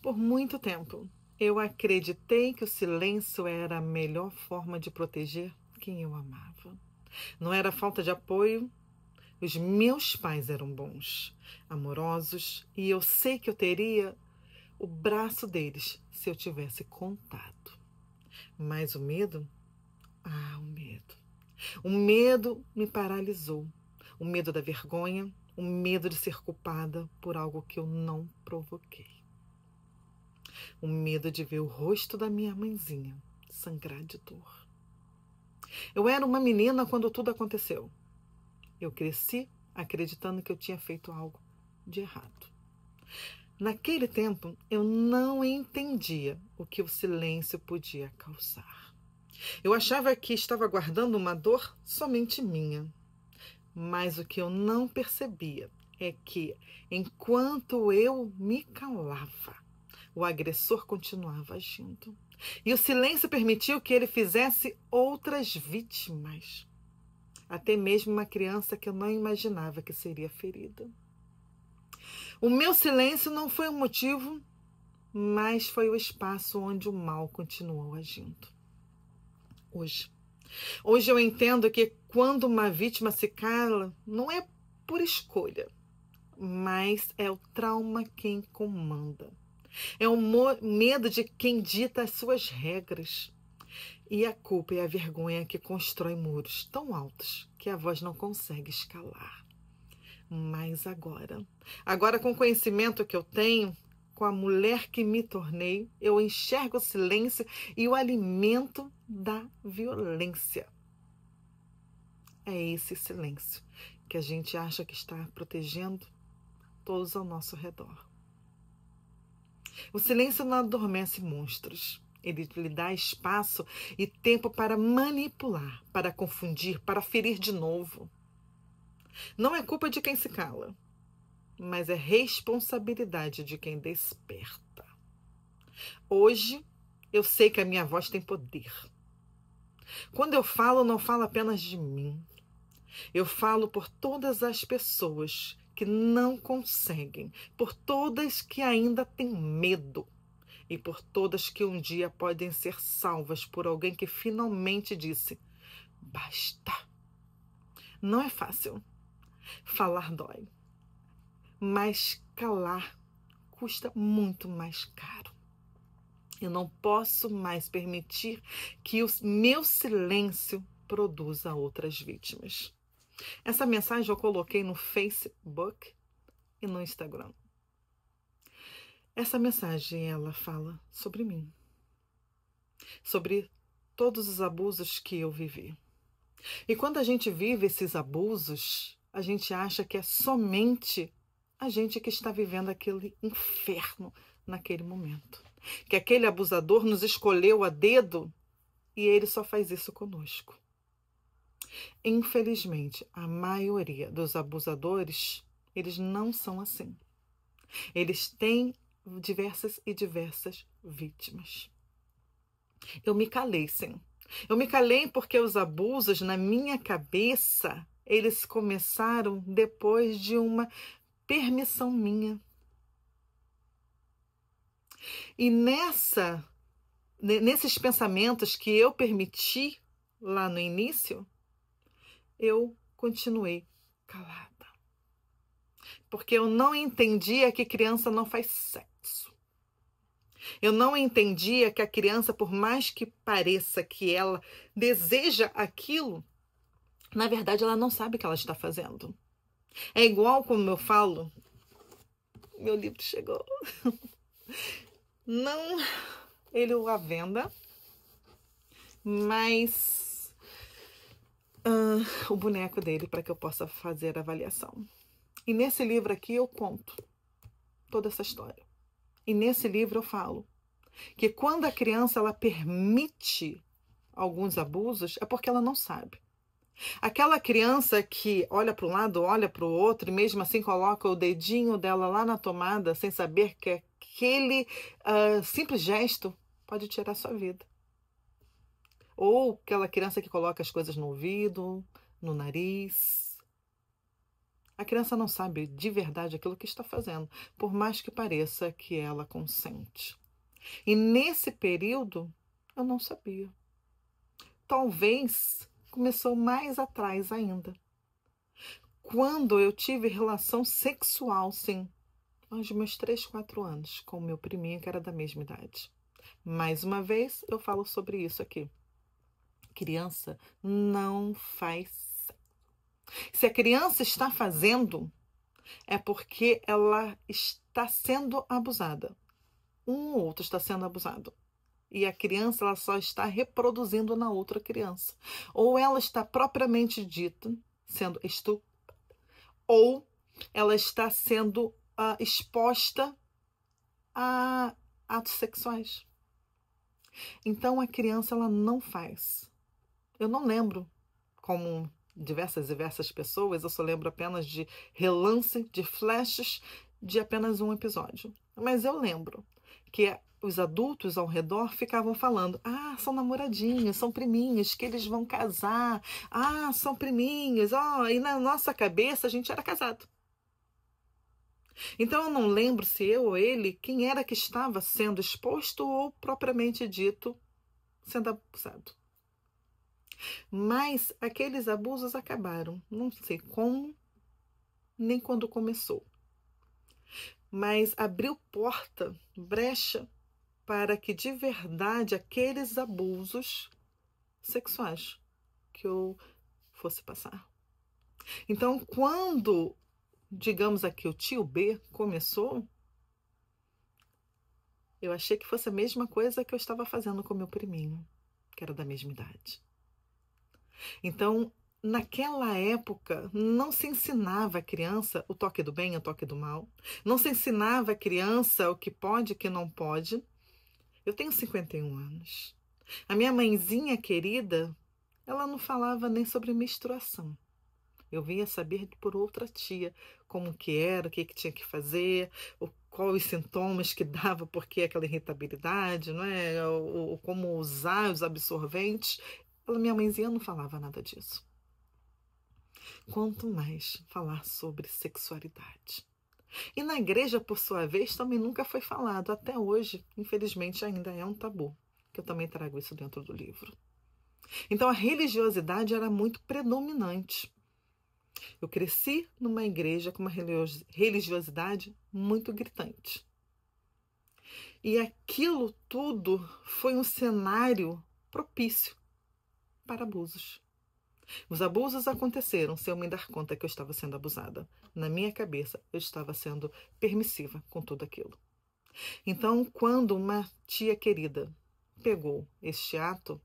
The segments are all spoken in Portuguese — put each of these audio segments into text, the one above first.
Por muito tempo, eu acreditei que o silêncio era a melhor forma de proteger quem eu amava. Não era falta de apoio. Os meus pais eram bons, amorosos, e eu sei que eu teria o braço deles se eu tivesse contado. Mas o medo? Ah, o medo. O medo me paralisou. O medo da vergonha, o medo de ser culpada por algo que eu não provoquei. O medo de ver o rosto da minha mãezinha sangrar de dor. Eu era uma menina quando tudo aconteceu. Eu cresci acreditando que eu tinha feito algo de errado. Naquele tempo, eu não entendia o que o silêncio podia causar. Eu achava que estava guardando uma dor somente minha. Mas o que eu não percebia é que, enquanto eu me calava, o agressor continuava agindo. E o silêncio permitiu que ele fizesse outras vítimas. Até mesmo uma criança que eu não imaginava que seria ferida. O meu silêncio não foi um motivo, mas foi o espaço onde o mal continuou agindo. Hoje eu entendo que quando uma vítima se cala, não é por escolha, mas é o trauma quem comanda. É o medo de quem dita as suas regras. E a culpa e a vergonha que constrói muros tão altos que a voz não consegue escalar. Mas agora com o conhecimento que eu tenho, com a mulher que me tornei, eu enxergo o silêncio e o alimento da violência. É esse silêncio que a gente acha que está protegendo todos ao nosso redor. O silêncio não adormece monstros. Ele lhe dá espaço e tempo para manipular, para confundir, para ferir de novo. Não é culpa de quem se cala, mas é responsabilidade de quem desperta. Hoje, eu sei que a minha voz tem poder. Quando eu falo, não falo apenas de mim. Eu falo por todas as pessoas que não conseguem, por todas que ainda têm medo e por todas que um dia podem ser salvas por alguém que finalmente disse: basta. Não é fácil. Falar dói, mas calar custa muito mais caro. Eu não posso mais permitir que o meu silêncio produza outras vítimas. Essa mensagem eu coloquei no Facebook e no Instagram. Essa mensagem, ela fala sobre mim, sobre todos os abusos que eu vivi. E quando a gente vive esses abusos, a gente acha que é somente a gente que está vivendo aquele inferno naquele momento. Que aquele abusador nos escolheu a dedo e ele só faz isso conosco. Infelizmente, a maioria dos abusadores, eles não são assim. Eles têm diversas e diversas vítimas. Eu me calei, sim. Eu me calei porque os abusos na minha cabeça, eles começaram depois de uma permissão minha. E nesses pensamentos que eu permiti lá no início, eu continuei calada. Porque eu não entendia que criança não faz sexo. Eu não entendia que a criança, por mais que pareça que ela deseja aquilo, na verdade ela não sabe o que ela está fazendo. É igual como eu falo, meu livro chegou. Não ele à venda, mas o boneco dele para que eu possa fazer a avaliação. E nesse livro aqui eu conto toda essa história. E nesse livro eu falo que quando a criança ela permite alguns abusos, é porque ela não sabe. Aquela criança que olha para um lado, olha para o outro, e mesmo assim coloca o dedinho dela lá na tomada, sem saber que aquele simples gesto pode tirar a sua vida. Ou aquela criança que coloca as coisas no ouvido, no nariz. A criança não sabe de verdade aquilo que está fazendo, por mais que pareça que ela consente. E nesse período, eu não sabia. Talvez começou mais atrás ainda. Quando eu tive relação sexual, sim, aos meus 3, 4 anos, com o meu priminho, que era da mesma idade. Mais uma vez, eu falo sobre isso aqui. Criança não faz. Se a criança está fazendo, é porque ela está sendo abusada. Um ou outro está sendo abusado. E a criança ela só está reproduzindo na outra criança. Ou ela está propriamente dita sendo estúpida, ou ela está sendo exposta a atos sexuais. Então a criança ela não faz. Eu não lembro como diversas e diversas pessoas, eu só lembro apenas de relance, de flashes de apenas um episódio. Mas eu lembro que os adultos ao redor ficavam falando: ah, são namoradinhos, são priminhos, que eles vão casar. Ah, são priminhos. Oh, e na nossa cabeça a gente era casado. Então eu não lembro se eu ou ele, quem era que estava sendo exposto ou propriamente dito sendo abusado. Mas aqueles abusos acabaram. Não sei como, nem quando começou. Mas abriu porta, brecha, para que de verdade aqueles abusos sexuais que eu fosse passar. Então, quando, digamos aqui, o tio B começou, eu achei que fosse a mesma coisa que eu estava fazendo com meu priminho, que era da mesma idade. Então, naquela época, não se ensinava a criança o toque do bem e o toque do mal. Não se ensinava a criança o que pode e o que não pode. Eu tenho 51 anos. A minha mãezinha querida, ela não falava nem sobre menstruação. Eu vinha saber por outra tia como que era, o que tinha que fazer, quais os sintomas que dava, porque aquela irritabilidade, não é? Como usar os absorventes. Minha mãezinha não falava nada disso. Quanto mais falar sobre sexualidade. E na igreja, por sua vez, também nunca foi falado. Até hoje, infelizmente, ainda é um tabu. Que eu também trago isso dentro do livro. Então, a religiosidade era muito predominante. Eu cresci numa igreja com uma religiosidade muito gritante. E aquilo tudo foi um cenário propício para abusos. Os abusos aconteceram sem eu me dar conta que eu estava sendo abusada. Na minha cabeça, eu estava sendo permissiva com tudo aquilo. Então, quando uma tia querida pegou este ato,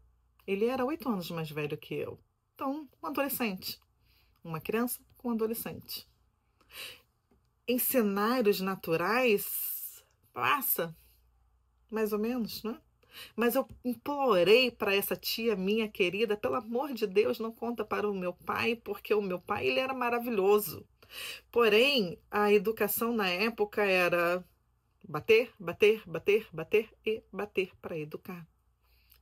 ele era 8 anos mais velho que eu. Então, um adolescente. Uma criança com um adolescente. Em cenários naturais, passa, mais ou menos, né? Mas eu implorei para essa tia minha querida, pelo amor de Deus, não conta para o meu pai, porque o meu pai ele era maravilhoso. Porém, a educação na época era bater, bater, bater, bater e bater para educar.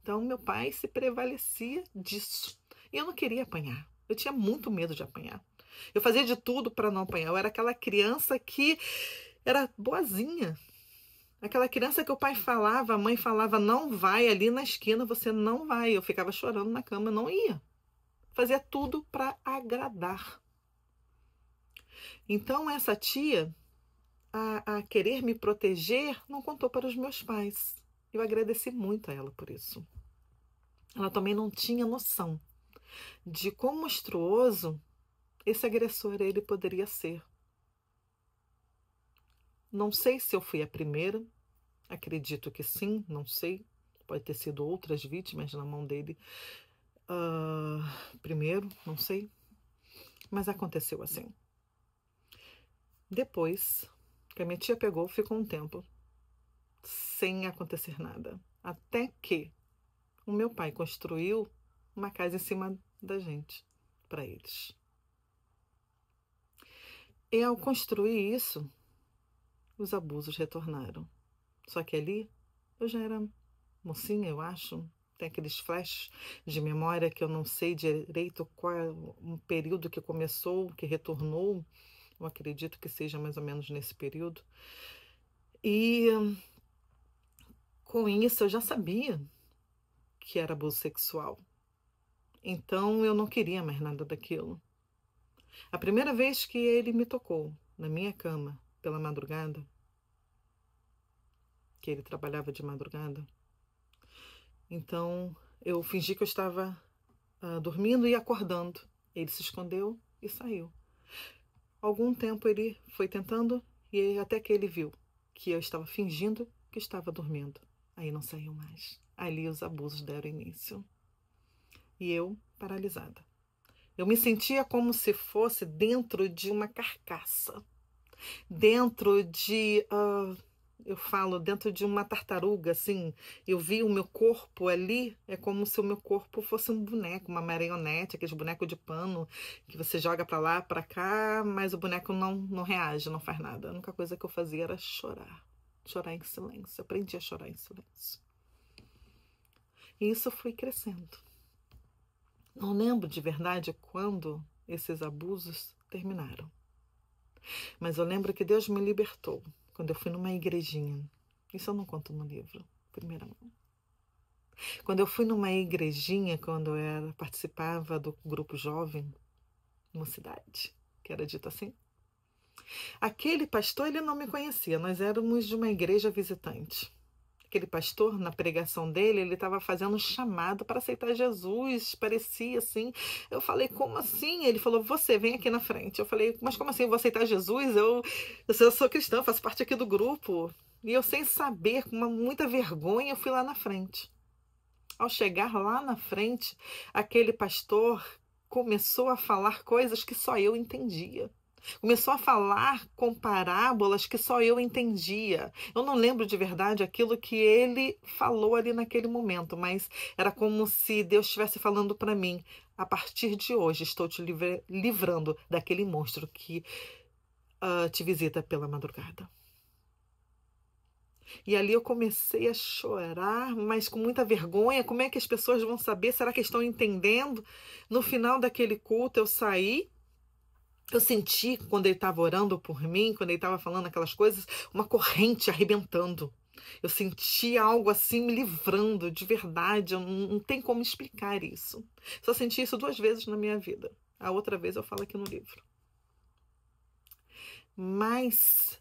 Então, meu pai se prevalecia disso. E eu não queria apanhar. Eu tinha muito medo de apanhar. Eu fazia de tudo para não apanhar. Eu era aquela criança que era boazinha. Aquela criança que o pai falava, a mãe falava, não vai ali na esquina, você não vai. Eu ficava chorando na cama, não ia. Fazia tudo para agradar. Então, essa tia, a querer me proteger, não contou para os meus pais. Eu agradeci muito a ela por isso. Ela também não tinha noção de quão monstruoso esse agressor ele poderia ser. Não sei se eu fui a primeira, acredito que sim, não sei. Pode ter sido outras vítimas na mão dele primeiro, não sei. Mas aconteceu assim. Depois que a minha tia pegou, ficou um tempo sem acontecer nada. Até que o meu pai construiu uma casa em cima da gente, para eles. E ao construir isso, os abusos retornaram. Só que ali eu já era mocinha, eu acho. Tem aqueles flashes de memória que eu não sei direito qual é o período que começou, que retornou. Eu acredito que seja mais ou menos nesse período. E com isso eu já sabia que era abuso sexual. Então eu não queria mais nada daquilo. A primeira vez que ele me tocou na minha cama pela madrugada, que ele trabalhava de madrugada, então eu fingi que eu estava dormindo e acordando. Ele se escondeu e saiu. Algum tempo ele foi tentando e até que ele viu que eu estava fingindo que estava dormindo. Aí não saiu mais. Ali os abusos deram início. E eu paralisada. Eu me sentia como se fosse dentro de uma carcaça. Dentro de... eu falo, dentro de uma tartaruga, assim. Eu vi o meu corpo ali, é como se o meu corpo fosse um boneco, uma marionete, aqueles bonecos de pano que você joga pra lá, pra cá, mas o boneco não reage, não faz nada. A única coisa que eu fazia era chorar. Chorar em silêncio. Eu aprendi a chorar em silêncio. E isso foi crescendo. Não lembro de verdade quando esses abusos terminaram. Mas eu lembro que Deus me libertou quando eu fui numa igrejinha. Isso eu não conto no livro, primeira mão. Quando eu fui numa igrejinha, quando eu participava do grupo jovem, mocidade, que era dito assim, aquele pastor, ele não me conhecia, nós éramos de uma igreja visitante. Aquele pastor, na pregação dele, ele estava fazendo um chamado para aceitar Jesus, parecia assim. Eu falei, como assim? Ele falou, você, vem aqui na frente. Eu falei, mas como assim eu vou aceitar Jesus? Eu sou cristã, faço parte aqui do grupo. E eu, sem saber, com muita vergonha, eu fui lá na frente. Ao chegar lá na frente, aquele pastor começou a falar coisas que só eu entendia. Começou a falar com parábolas que só eu entendia. Eu não lembro de verdade aquilo que ele falou ali naquele momento, mas era como se Deus estivesse falando para mim: a partir de hoje estou te livrando daquele monstro que te visita pela madrugada. E ali eu comecei a chorar, mas com muita vergonha. Como é que as pessoas vão saber? Será que estão entendendo? No final daquele culto eu saí. Eu senti, quando ele estava orando por mim, quando ele estava falando aquelas coisas, uma corrente arrebentando. Eu senti algo assim me livrando, de verdade. Não tem como explicar isso. Só senti isso 2 vezes na minha vida. A outra vez eu falo aqui no livro. Mas,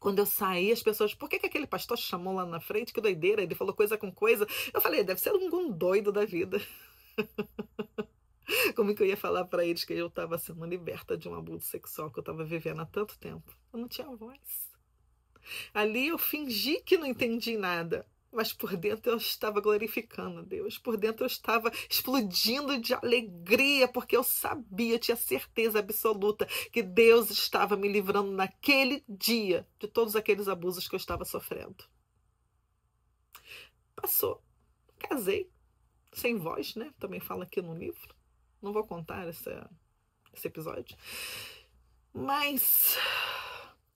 quando eu saí, as pessoas... Por que aquele pastor chamou lá na frente? Que doideira, ele falou coisa com coisa. Eu falei, deve ser algum doido da vida. Como que eu ia falar para eles que eu estava sendo liberta de um abuso sexual que eu estava vivendo há tanto tempo? Eu não tinha voz. Ali eu fingi que não entendi nada, mas por dentro eu estava glorificando a Deus. Por dentro eu estava explodindo de alegria, porque eu sabia, eu tinha certeza absoluta que Deus estava me livrando naquele dia de todos aqueles abusos que eu estava sofrendo. Passou. Casei. Sem voz, né? Também fala aqui no livro. Não vou contar esse episódio. Mas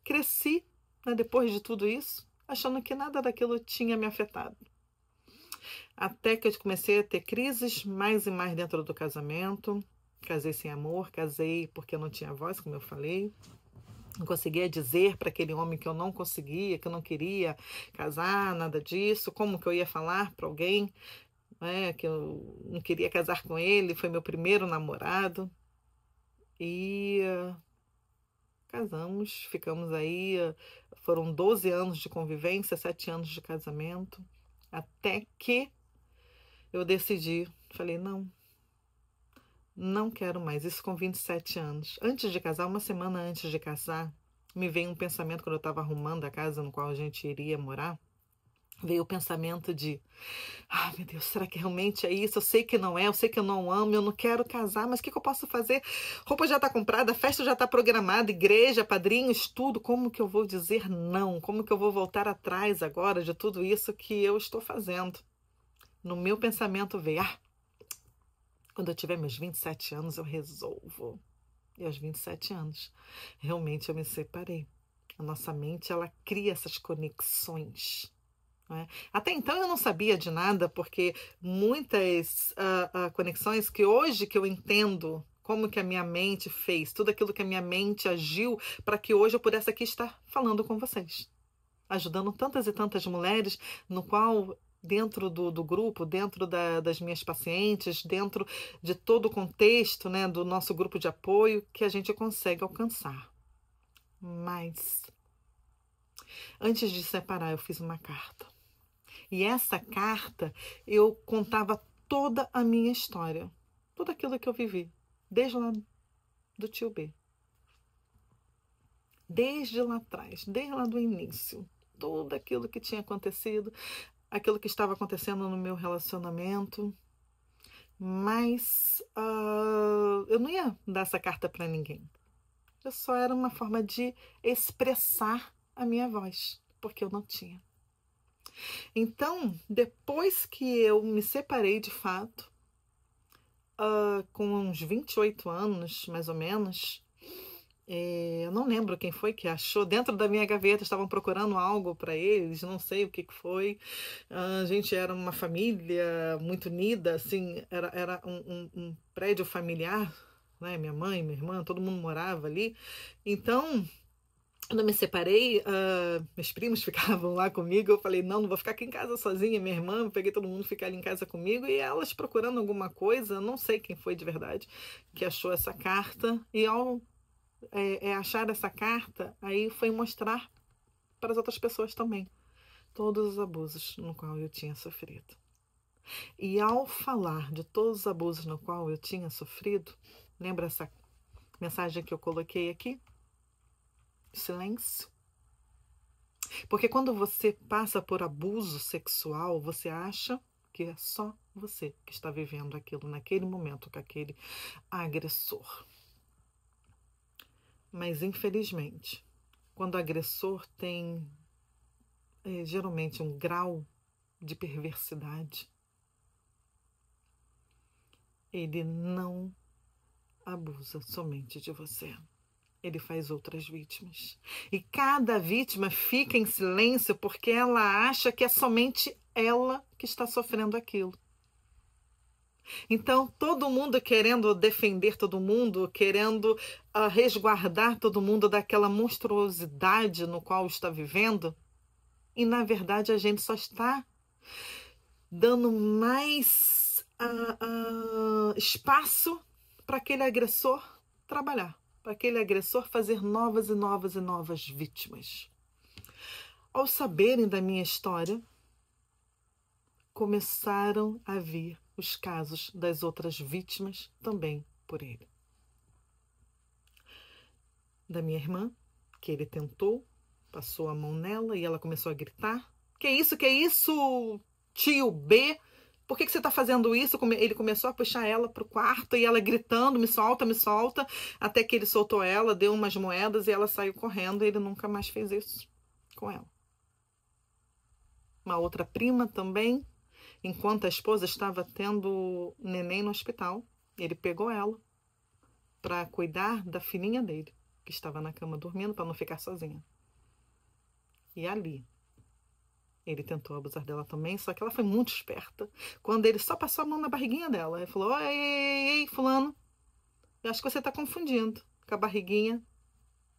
cresci, né, depois de tudo isso, achando que nada daquilo tinha me afetado. Até que eu comecei a ter crises mais e mais dentro do casamento. Casei sem amor, casei porque eu não tinha voz, como eu falei. Não conseguia dizer para aquele homem que eu não conseguia, que eu não queria casar, nada disso. Como que eu ia falar para alguém, que eu não queria casar com ele? Foi meu primeiro namorado. E casamos, ficamos aí, foram 12 anos de convivência, 7 anos de casamento, até que eu decidi, falei, não quero mais, isso com 27 anos. Antes de casar, uma semana antes de casar, me veio um pensamento quando eu estava arrumando a casa no qual a gente iria morar, veio o pensamento de, meu Deus, será que realmente é isso? Eu sei que não é, eu sei que eu não amo, eu não quero casar, mas o que eu posso fazer? Roupa já está comprada, a festa já está programada, igreja, padrinhos, tudo. Como que eu vou dizer não? Como que eu vou voltar atrás agora de tudo isso que eu estou fazendo? No meu pensamento veio, quando eu tiver meus 27 anos eu resolvo. E aos 27 anos, realmente eu me separei. A nossa mente, ela cria essas conexões. Até então eu não sabia de nada, porque muitas conexões que hoje que eu entendo como que a minha mente fez, tudo aquilo que a minha mente agiu para que hoje eu pudesse aqui estar falando com vocês, ajudando tantas e tantas mulheres, no qual, dentro do grupo, dentro das minhas pacientes, dentro de todo o contexto, né, do nosso grupo de apoio, que a gente consegue alcançar. Mas, antes de separar, eu fiz uma carta. E essa carta, eu contava toda a minha história, tudo aquilo que eu vivi, desde lá do tio B. Desde lá atrás, desde lá do início, tudo aquilo que tinha acontecido, aquilo que estava acontecendo no meu relacionamento, mas eu não ia dar essa carta para ninguém. Eu só era uma forma de expressar a minha voz, porque eu não tinha. Então, depois que eu me separei de fato, com uns 28 anos, mais ou menos, eu não lembro quem foi que achou. Dentro da minha gaveta estavam procurando algo para eles, não sei o que foi. A gente era uma família muito unida, assim, era um prédio familiar, né? Minha mãe, minha irmã, todo mundo morava ali. Então, quando eu me separei, meus primos ficavam lá comigo. Eu falei, não vou ficar aqui em casa sozinha. Minha irmã, peguei todo mundo ficar ali em casa comigo. E elas procurando alguma coisa, não sei quem foi de verdade, que achou essa carta. E ao achar essa carta, aí foi mostrar para as outras pessoas também todos os abusos no qual eu tinha sofrido. E ao falar de todos os abusos no qual eu tinha sofrido, lembra essa mensagem que eu coloquei aqui? Silêncio. Porque quando você passa por abuso sexual, você acha que é só você que está vivendo aquilo naquele momento com aquele agressor. Mas, infelizmente, quando o agressor tem geralmente um grau de perversidade, ele não abusa somente de você. Ele faz outras vítimas. E cada vítima fica em silêncio porque ela acha que é somente ela que está sofrendo aquilo. Então, todo mundo querendo defender todo mundo, querendo resguardar todo mundo daquela monstruosidade no qual está vivendo. E, na verdade, a gente só está dando mais espaço para aquele agressor trabalhar, para aquele agressor fazer novas e novas e novas vítimas. Ao saberem da minha história, começaram a vir os casos das outras vítimas também por ele. Da minha irmã, que ele tentou, passou a mão nela e ela começou a gritar: Que é isso, tio B? Por que você está fazendo isso? Ele começou a puxar ela para o quarto e ela gritando, me solta, até que ele soltou ela, deu umas moedas e ela saiu correndo e ele nunca mais fez isso com ela. Uma outra prima também, enquanto a esposa estava tendo neném no hospital, ele pegou ela para cuidar da filhinha dele, que estava na cama dormindo, para não ficar sozinha. E ali, ele tentou abusar dela também, só que ela foi muito esperta. Quando ele só passou a mão na barriguinha dela, ele falou: ei, fulano, eu acho que você está confundindo com a barriguinha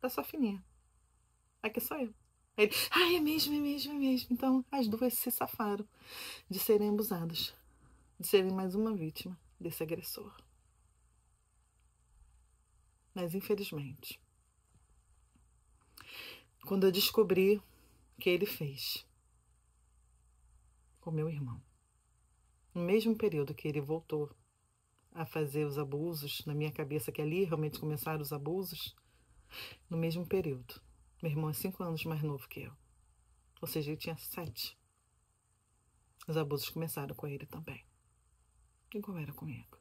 da sua filhinha. Aqui sou eu. Aí ele: é mesmo. Então, as duas se safaram de serem abusadas, de serem mais uma vítima desse agressor. Mas, infelizmente, quando eu descobri que ele fez com meu irmão, no mesmo período que ele voltou a fazer os abusos, na minha cabeça que ali realmente começaram os abusos, no mesmo período. Meu irmão é 5 anos mais novo que eu. Ou seja, ele tinha 7. Os abusos começaram com ele também. Igual era comigo.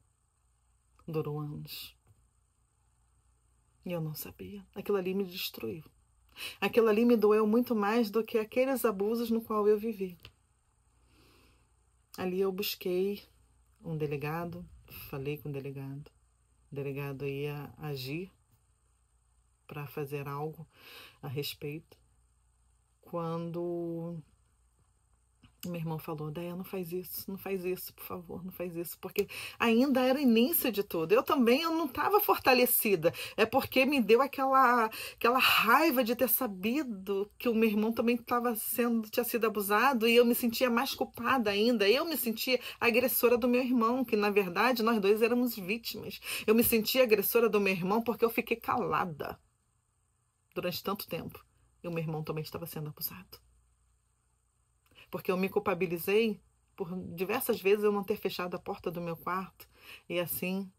Durou anos. E eu não sabia. Aquilo ali me destruiu. Aquilo ali me doeu muito mais do que aqueles abusos no qual eu vivi. Ali eu busquei um delegado, falei com o delegado. O delegado ia agir para fazer algo a respeito. Quando Meu irmão falou: Déia, não faz isso, por favor, não faz isso, porque ainda era o início de tudo. Eu não estava fortalecida, é porque me deu aquela raiva de ter sabido que o meu irmão também tinha sido abusado, e eu me sentia mais culpada ainda. Eu me sentia agressora do meu irmão, que na verdade nós dois éramos vítimas. Eu me sentia agressora do meu irmão porque eu fiquei calada durante tanto tempo. E o meu irmão também estava sendo abusado. Porque eu me culpabilizei por diversas vezes eu não ter fechado a porta do meu quarto e assim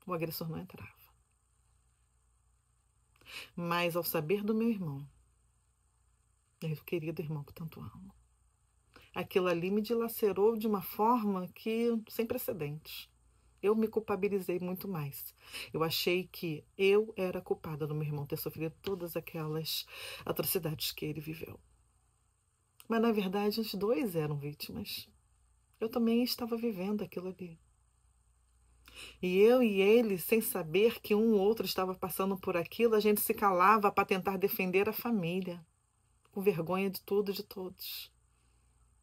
o agressor não entrava. Mas ao saber do meu irmão, meu querido irmão que tanto amo, aquilo ali me dilacerou de uma forma que sem precedentes. Eu me culpabilizei muito mais. Eu achei que eu era culpada do meu irmão ter sofrido todas aquelas atrocidades que ele viveu. Mas na verdade os dois eram vítimas. Eu também estava vivendo aquilo ali. E eu e ele, sem saber que um ou outro estava passando por aquilo, a gente se calava para tentar defender a família, com vergonha de tudo e de todos.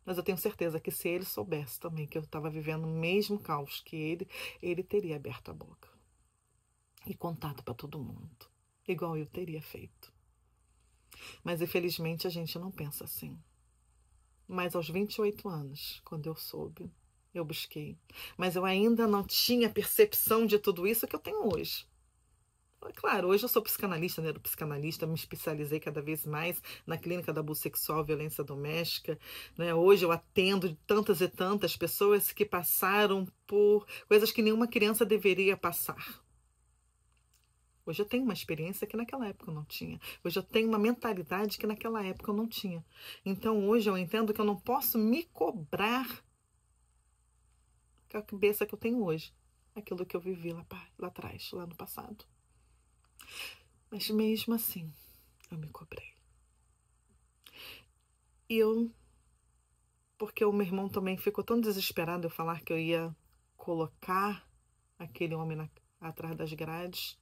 Mas eu tenho certeza que se ele soubesse também que eu estava vivendo o mesmo caos que ele teria aberto a boca e contado para todo mundo, igual eu teria feito. Mas infelizmente a gente não pensa assim. Mas aos 28 anos, quando eu soube, eu busquei. Mas eu ainda não tinha percepção de tudo isso que eu tenho hoje. Claro, hoje eu sou psicanalista, neuropsicanalista, me especializei cada vez mais na clínica da abuso sexual e violência doméstica, né? Hoje eu atendo tantas e tantas pessoas que passaram por coisas que nenhuma criança deveria passar. Hoje eu tenho uma experiência que naquela época eu não tinha. Hoje eu tenho uma mentalidade que naquela época eu não tinha. Então hoje eu entendo que eu não posso me cobrar com a cabeça que eu tenho hoje. Aquilo que eu vivi lá atrás, lá no passado. Mas mesmo assim, eu me cobrei. E porque o meu irmão também ficou tão desesperado eu falar que eu ia colocar aquele homem atrás das grades.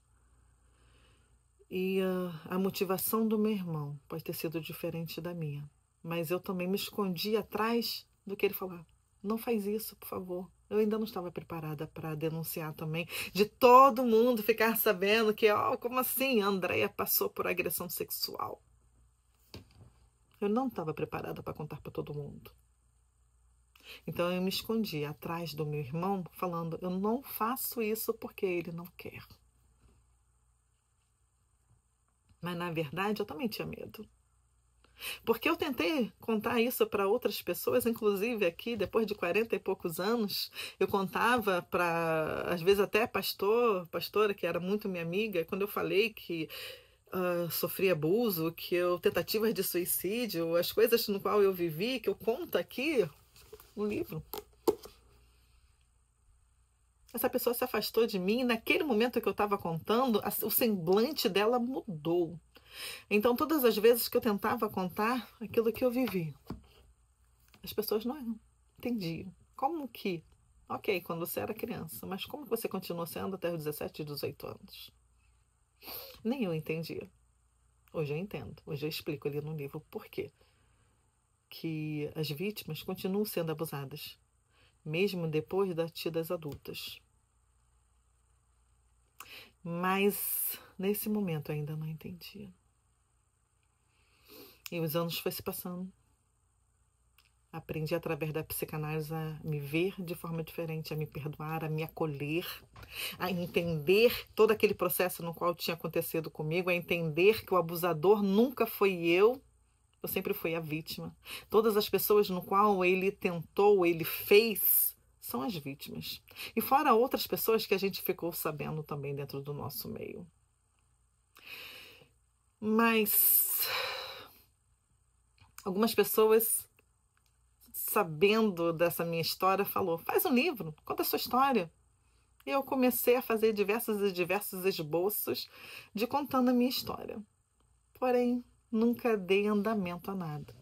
E a motivação do meu irmão pode ter sido diferente da minha. Mas eu também me escondi atrás do que ele falava. Não faz isso, por favor. Eu ainda não estava preparada para denunciar também. De todo mundo ficar sabendo que, como assim? A Andréia passou por agressão sexual. Eu não estava preparada para contar para todo mundo. Então eu me escondi atrás do meu irmão, falando: eu não faço isso porque ele não quer. Mas na verdade eu também tinha medo. Porque eu tentei contar isso para outras pessoas, inclusive aqui, depois de 40 e poucos anos, eu contava para, às vezes até pastora, que era muito minha amiga, quando eu falei que sofri abuso, que eu tentativas de suicídio, as coisas no qual eu vivi, que eu conto aqui no livro. Essa pessoa se afastou de mim, e naquele momento que eu estava contando, o semblante dela mudou. Então, todas as vezes que eu tentava contar aquilo que eu vivi, as pessoas não entendiam. Como que? Ok, quando você era criança, mas como que você continuou sendo até os 17, 18 anos? Nem eu entendia. Hoje eu entendo. Hoje eu explico ali no livro por quê. Que as vítimas continuam sendo abusadas, mesmo depois das tidas adultas. Mas nesse momento eu ainda não entendia. E os anos foram se passando. Aprendi através da psicanálise a me ver de forma diferente, a me perdoar, a me acolher, a entender todo aquele processo no qual tinha acontecido comigo, a entender que o abusador nunca foi eu sempre fui a vítima. Todas as pessoas no qual ele tentou, ele fez, são as vítimas. E fora outras pessoas que a gente ficou sabendo também dentro do nosso meio. Mas algumas pessoas, sabendo dessa minha história, falou: faz um livro, conta a sua história. E eu comecei a fazer diversos e diversos esboços de contando a minha história. Porém, nunca dei andamento a nada.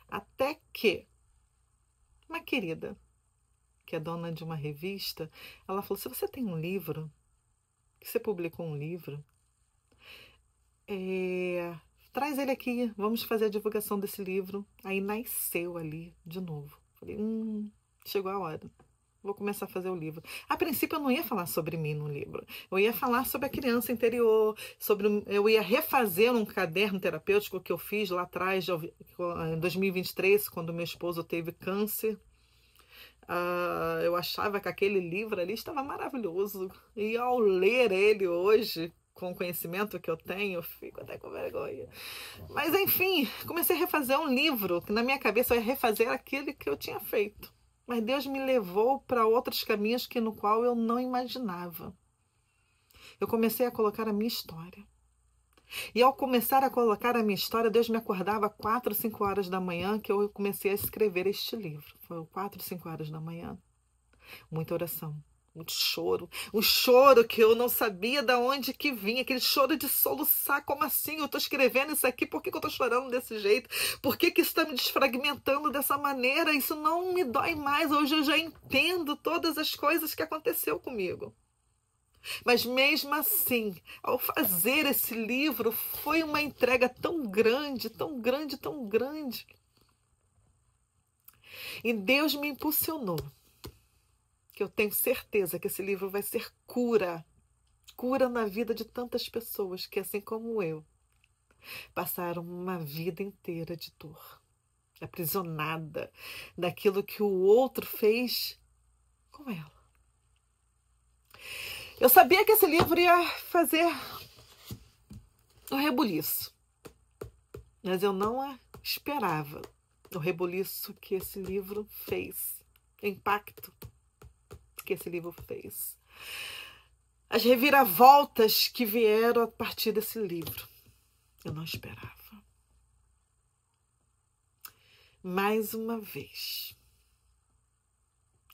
Até que uma querida, que é dona de uma revista, ela falou: se você tem um livro, que você publicou um livro, traz ele aqui, vamos fazer a divulgação desse livro. Aí nasceu ali, de novo, Falei, chegou a hora. Vou começar a fazer o livro. A princípio, eu não ia falar sobre mim no livro. Eu ia falar sobre a criança interior, eu ia refazer um caderno terapêutico que eu fiz lá atrás, em 2023, quando meu esposo teve câncer. Eu achava que aquele livro ali estava maravilhoso. E ao ler ele hoje, com o conhecimento que eu tenho, eu fico até com vergonha. Mas, enfim, comecei a refazer um livro, que na minha cabeça eu ia refazer aquele que eu tinha feito. Mas Deus me levou para outros caminhos no qual eu não imaginava. Eu comecei a colocar a minha história. E ao começar a colocar a minha história, Deus me acordava 4, 5 horas da manhã que eu comecei a escrever este livro. Foi 4, 5 horas da manhã. Muita oração, muito choro. Um choro que eu não sabia de onde que vinha. Aquele choro de soluçar. Como assim? Eu estou escrevendo isso aqui. Por que eu estou chorando desse jeito? Por que isso está me desfragmentando dessa maneira? Isso não me dói mais. Hoje eu já entendo todas as coisas que aconteceu comigo. Mas mesmo assim, ao fazer esse livro, foi uma entrega tão grande, tão grande, tão grande. E Deus me impulsionou. Que eu tenho certeza que esse livro vai ser cura. Cura na vida de tantas pessoas que, assim como eu, passaram uma vida inteira de dor. Aprisionada daquilo que o outro fez com ela. Eu sabia que esse livro ia fazer um rebuliço. Mas eu não esperava o rebuliço que esse livro fez. O impacto que esse livro fez. As reviravoltas que vieram a partir desse livro. Eu não esperava. Mais uma vez.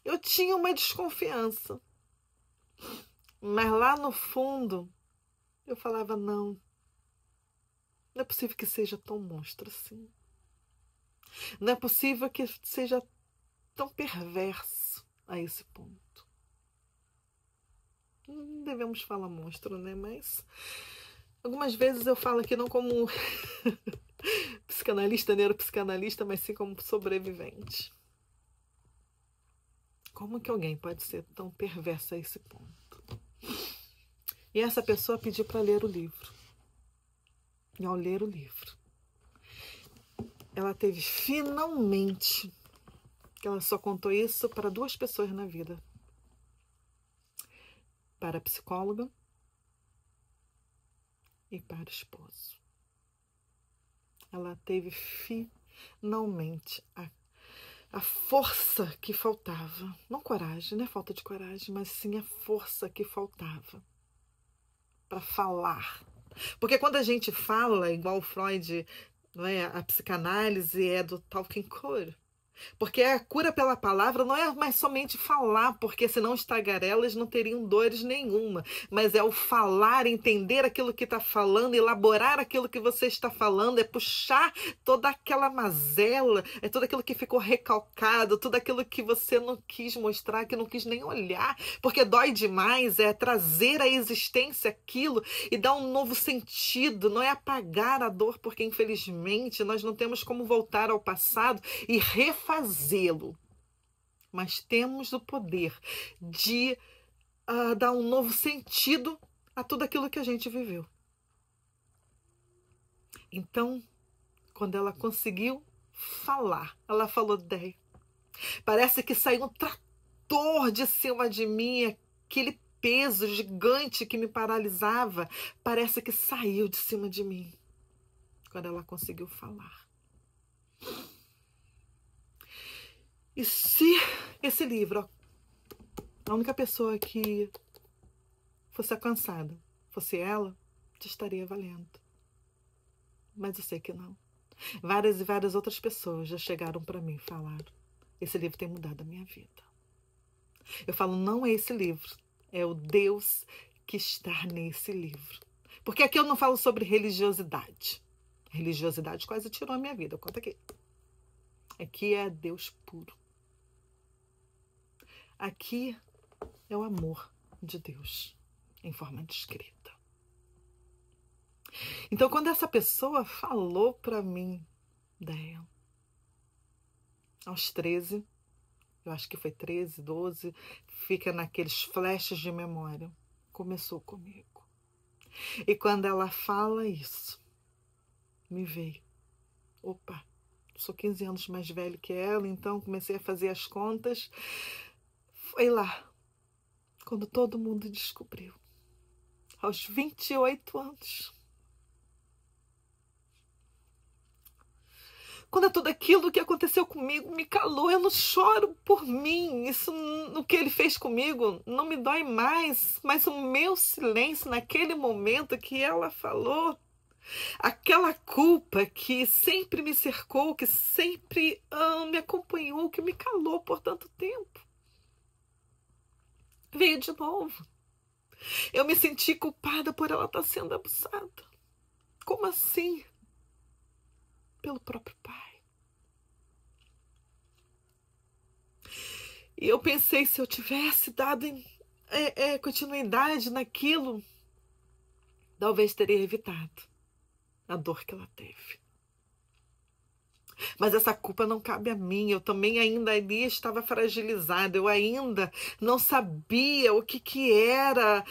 Eu tinha uma desconfiança. Mas lá no fundo, eu falava, não é possível que seja tão monstro assim. Não é possível que seja tão perverso a esse ponto. Não devemos falar monstro, né? Mas algumas vezes eu falo aqui não como psicanalista, neuropsicanalista, mas sim como sobrevivente. Como que alguém pode ser tão perverso a esse ponto? E essa pessoa pediu para ler o livro. E ao ler o livro, ela teve finalmente, que ela só contou isso para 2 pessoas na vida. Para a psicóloga e para o esposo. Ela teve finalmente a força que faltava. Não coragem, não é falta de coragem, mas sim a força que faltava para falar. Porque quando a gente fala, igual o Freud, não é? A psicanálise é do talking cure. Porque a cura pela palavra não é mais somente falar, porque senão os tagarelas não teriam dores nenhuma. Mas é o falar, entender aquilo que está falando, elaborar aquilo que você está falando, é puxar toda aquela mazela, é tudo aquilo que ficou recalcado, tudo aquilo que você não quis mostrar, que não quis nem olhar, porque dói demais, é trazer à existência aquilo e dar um novo sentido, não é apagar a dor, porque infelizmente nós não temos como voltar ao passado e refazê-lo, mas temos o poder de dar um novo sentido a tudo aquilo que a gente viveu. Então, quando ela conseguiu falar, ela falou, Déia, parece que saiu um trator de cima de mim, aquele peso gigante que me paralisava, parece que saiu de cima de mim, quando ela conseguiu falar. E se esse livro, a única pessoa que fosse alcançada fosse ela, já estaria valendo. Mas eu sei que não. Várias e várias outras pessoas já chegaram para mim e falaram, esse livro tem mudado a minha vida. Eu falo, não é esse livro, é o Deus que está nesse livro. Porque aqui eu não falo sobre religiosidade. Religiosidade quase tirou a minha vida, conta aqui. Aqui é Deus puro. Aqui é o amor de Deus em forma de escrita. Então, quando essa pessoa falou para mim, Déia, aos 13, eu acho que foi 13, 12, fica naqueles flashes de memória. Começou comigo. E quando ela fala isso, me veio. Opa, sou 15 anos mais velho que ela, então comecei a fazer as contas. Foi lá, quando todo mundo descobriu. Aos 28 anos. Quando tudo aquilo que aconteceu comigo me calou, eu não choro por mim. Isso, o que ele fez comigo, não me dói mais. Mas o meu silêncio naquele momento que ela falou, aquela culpa que sempre me cercou, que sempre me acompanhou, que me calou por tanto tempo, veio de novo. Eu me senti culpada por ela estar sendo abusada. Como assim? Pelo próprio pai. E eu pensei, se eu tivesse dado continuidade naquilo, talvez teria evitado a dor que ela teve. Mas essa culpa não cabe a mim. Eu também ainda ali estava fragilizada. Eu ainda não sabia o que era,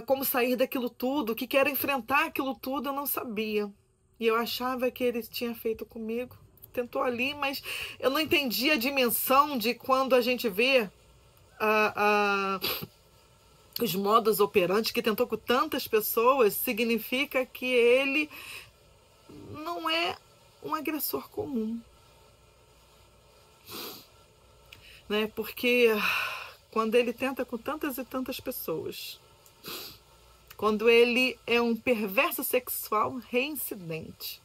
como sair daquilo tudo, o que era enfrentar aquilo tudo, eu não sabia. E eu achava que ele tinha feito comigo. Tentou ali, mas eu não entendi a dimensão de quando a gente vê os modus operandi que tentou com tantas pessoas, significa que ele não é um agressor comum. Né? Porque quando ele tenta com tantas e tantas pessoas, quando ele é um perverso sexual reincidente,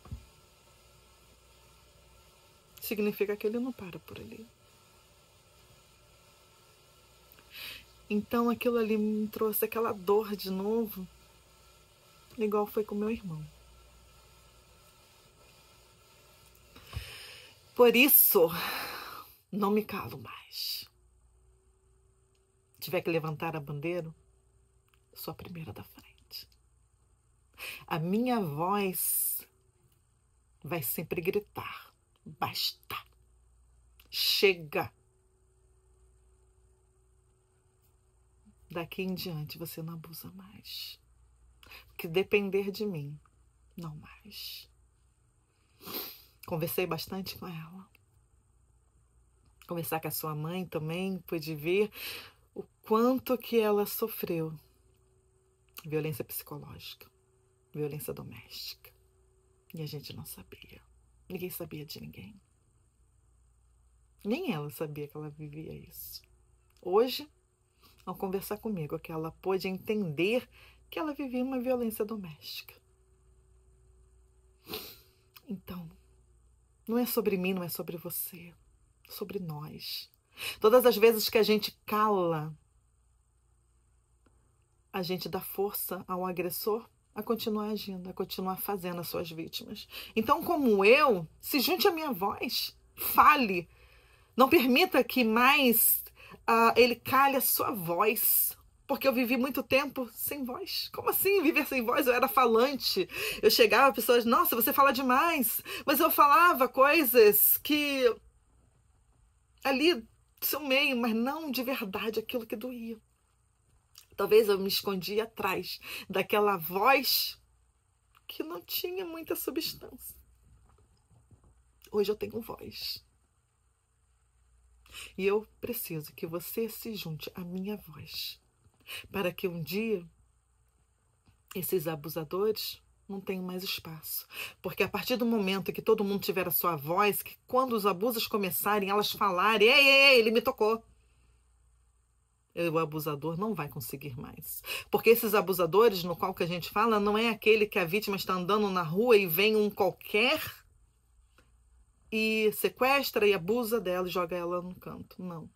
significa que ele não para por ali. Então aquilo ali me trouxe aquela dor de novo, igual foi com meu irmão. Por isso, não me calo mais. Se tiver que levantar a bandeira, sou a primeira da frente. A minha voz vai sempre gritar: basta, chega. Daqui em diante você não abusa mais. Que depender de mim, não mais. Conversei bastante com ela. Conversar com a sua mãe também, pude ver o quanto que ela sofreu. Violência psicológica, violência doméstica. E a gente não sabia. Ninguém sabia de ninguém. Nem ela sabia que ela vivia isso. Hoje, ao conversar comigo, que ela pôde entender que ela vivia uma violência doméstica. Então, não é sobre mim, não é sobre você, é sobre nós. Todas as vezes que a gente cala, a gente dá força ao agressor a continuar agindo, a continuar fazendo as suas vítimas. Então, como eu, se junte à minha voz, fale. Não permita que mais ele cale a sua voz. Porque eu vivi muito tempo sem voz. Como assim viver sem voz? Eu era falante. Eu chegava a pessoas, nossa, você fala demais. Mas eu falava coisas que ali do seu meio, mas não de verdade aquilo que doía. Talvez eu me escondia atrás daquela voz que não tinha muita substância. Hoje eu tenho voz. E eu preciso que você se junte à minha voz, para que um dia esses abusadores não tenham mais espaço. Porque a partir do momento que todo mundo tiver a sua voz, que quando os abusos começarem, elas falarem, ei, ele me tocou. O abusador não vai conseguir mais. Porque esses abusadores, no qual que a gente fala, não é aquele que a vítima está andando na rua e vem um qualquer e sequestra e abusa dela e joga ela no canto. Não.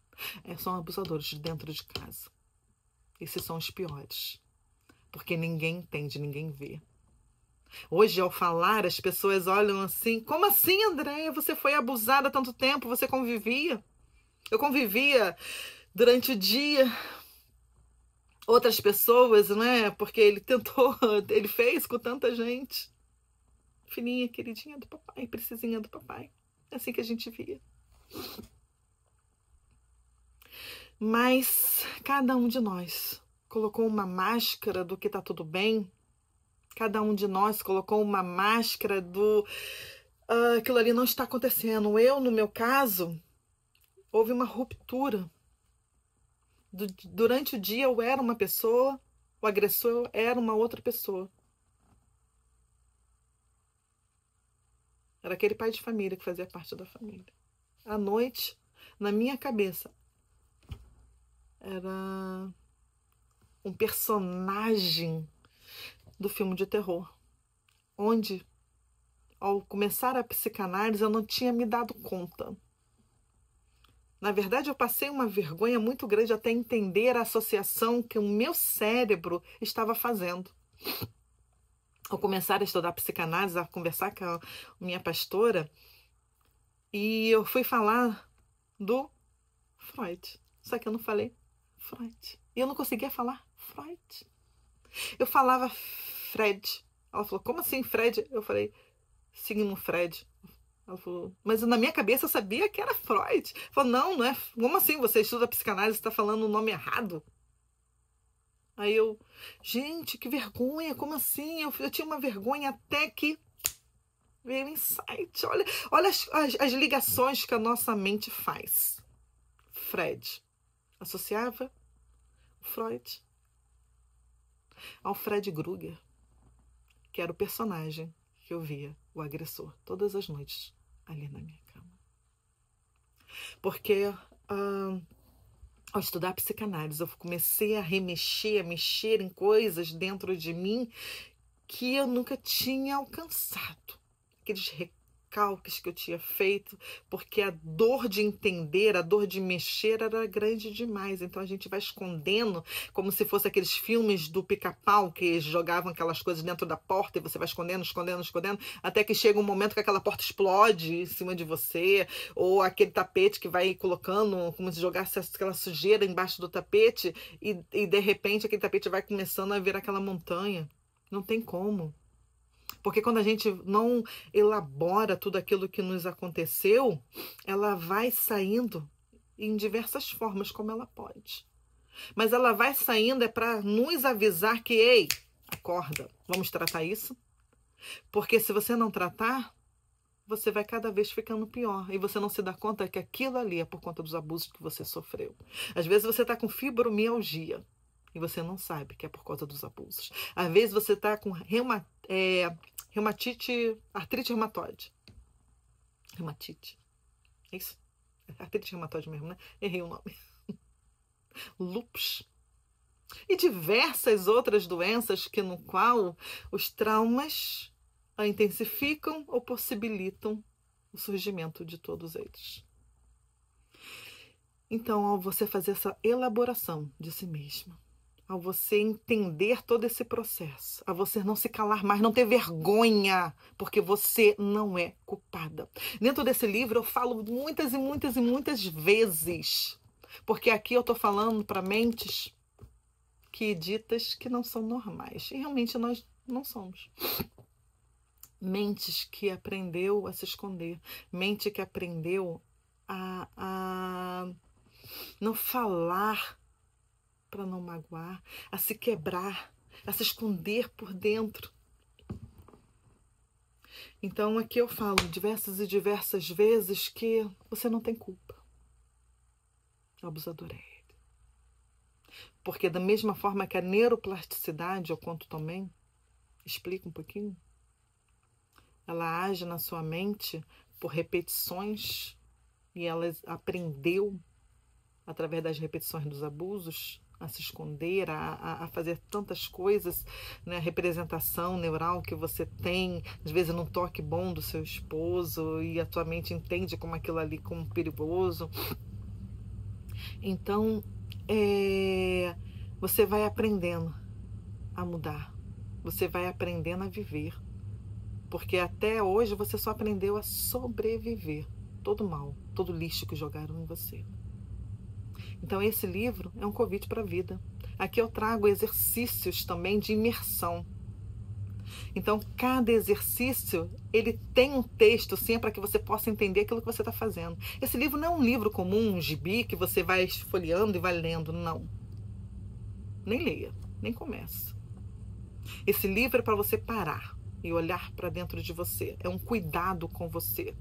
São abusadores de dentro de casa. Esses são os piores. Porque ninguém entende, ninguém vê. Hoje, ao falar, as pessoas olham assim, como assim, Andréia? Você foi abusada há tanto tempo, você convivia? Eu convivia durante o dia. Outras pessoas, né? Porque ele tentou, ele fez com tanta gente. Filhinha, queridinha do papai, precisinha do papai. É assim que a gente via. Mas cada um de nós colocou uma máscara do que tá tudo bem. Cada um de nós colocou uma máscara do aquilo ali não está acontecendo. Eu, no meu caso, houve uma ruptura. Durante o dia eu era uma pessoa, o agressor era uma outra pessoa. Era aquele pai de família que fazia parte da família. À noite, na minha cabeça, era um personagem do filme de terror, onde, ao começar a psicanálise, eu não tinha me dado conta. Na verdade, eu passei uma vergonha muito grande até entender a associação que o meu cérebro estava fazendo. Ao começar a estudar psicanálise, a conversar com a minha pastora, e eu fui falar do Freud. Só que eu não falei Freud. E eu não conseguia falar Freud. Eu falava Fred. Ela falou, como assim Fred? Eu falei, Sigmund Freud. Ela falou, mas na minha cabeça eu sabia que era Freud. Ela falou, não, não é. Como assim você estuda psicanálise e está falando o nome errado? Aí eu, gente, que vergonha, como assim? Eu tinha uma vergonha até que veio o insight. Olha as ligações que a nossa mente faz. Fred. Associava Freud ao Fred Krueger, que era o personagem que eu via, o agressor, todas as noites ali na minha cama. Porque ao estudar psicanálise, eu comecei a remexer, a mexer em coisas dentro de mim que eu nunca tinha alcançado. Aqueles recalques que eu tinha feito, porque a dor de entender, a dor de mexer era grande demais. Então a gente vai escondendo, como se fosse aqueles filmes do Pica-Pau, que jogavam aquelas coisas dentro da porta e você vai escondendo, escondendo, escondendo, até que chega um momento que aquela porta explode em cima de você, ou aquele tapete que vai colocando, como se jogasse aquela sujeira embaixo do tapete, e de repente aquele tapete vai começando a virar aquela montanha. Não tem como. Porque quando a gente não elabora tudo aquilo que nos aconteceu, ela vai saindo em diversas formas, como ela pode. Mas ela vai saindo é para nos avisar que, ei, acorda, vamos tratar isso? Porque se você não tratar, você vai cada vez ficando pior. E você não se dá conta que aquilo ali é por conta dos abusos que você sofreu. Às vezes você está com fibromialgia e você não sabe que é por causa dos abusos. Às vezes você está com reumatite, artrite reumatoide. Reumatite. É isso? Artrite reumatoide mesmo, né? Errei o nome. Lúpus. E diversas outras doenças que no qual os traumas a intensificam ou possibilitam o surgimento de todos eles. Então, ao você fazer essa elaboração de si mesma, ao você entender todo esse processo, a você não se calar mais, não ter vergonha, porque você não é culpada. Dentro desse livro eu falo muitas e muitas e muitas vezes, porque aqui eu estou falando para mentes que ditas que não são normais, e realmente nós não somos. Mentes que aprendeu a se esconder, mente que aprendeu a não falar para não magoar, a se quebrar, a se esconder por dentro. Então aqui eu falo diversas e diversas vezes que você não tem culpa. O abusador é ele. Porque da mesma forma que a neuroplasticidade, eu conto também, explica um pouquinho, ela age na sua mente por repetições e ela aprendeu através das repetições dos abusos a se esconder, a fazer tantas coisas, né? A representação neural que você tem, às vezes num toque bom do seu esposo, e a tua mente entende como aquilo ali como perigoso. Então, você vai aprendendo a mudar, você vai aprendendo a viver, porque até hoje você só aprendeu a sobreviver, todo mal, todo lixo que jogaram em você. Então esse livro é um convite para a vida. Aqui eu trago exercícios também de imersão. Então, cada exercício, ele tem um texto, sim, para que você possa entender aquilo que você está fazendo. Esse livro não é um livro comum, um gibi, que você vai folheando e vai lendo, não. Nem leia, nem comece. Esse livro é para você parar e olhar para dentro de você. É um cuidado com você.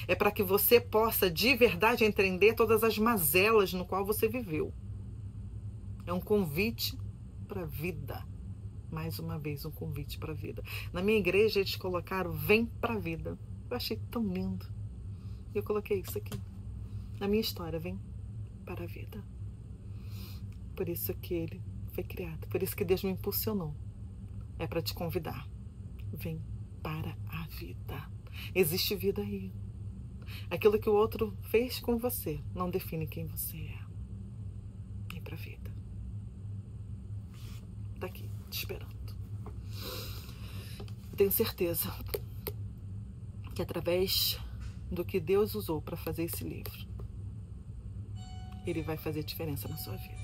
É para que você possa, de verdade, entender todas as mazelas no qual você viveu. É um convite para a vida. Mais uma vez, um convite para a vida. Na minha igreja, eles colocaram "Vem para a vida". Eu achei tão lindo. Eu coloquei isso aqui. Na minha história, vem para a vida. Por isso que ele foi criado. Por isso que Deus me impulsionou. É para te convidar. Vem para a vida. Existe vida aí. Aquilo que o outro fez com você não define quem você é. Vem para a vida. Está aqui, te esperando. Tenho certeza que através do que Deus usou para fazer esse livro, ele vai fazer diferença na sua vida.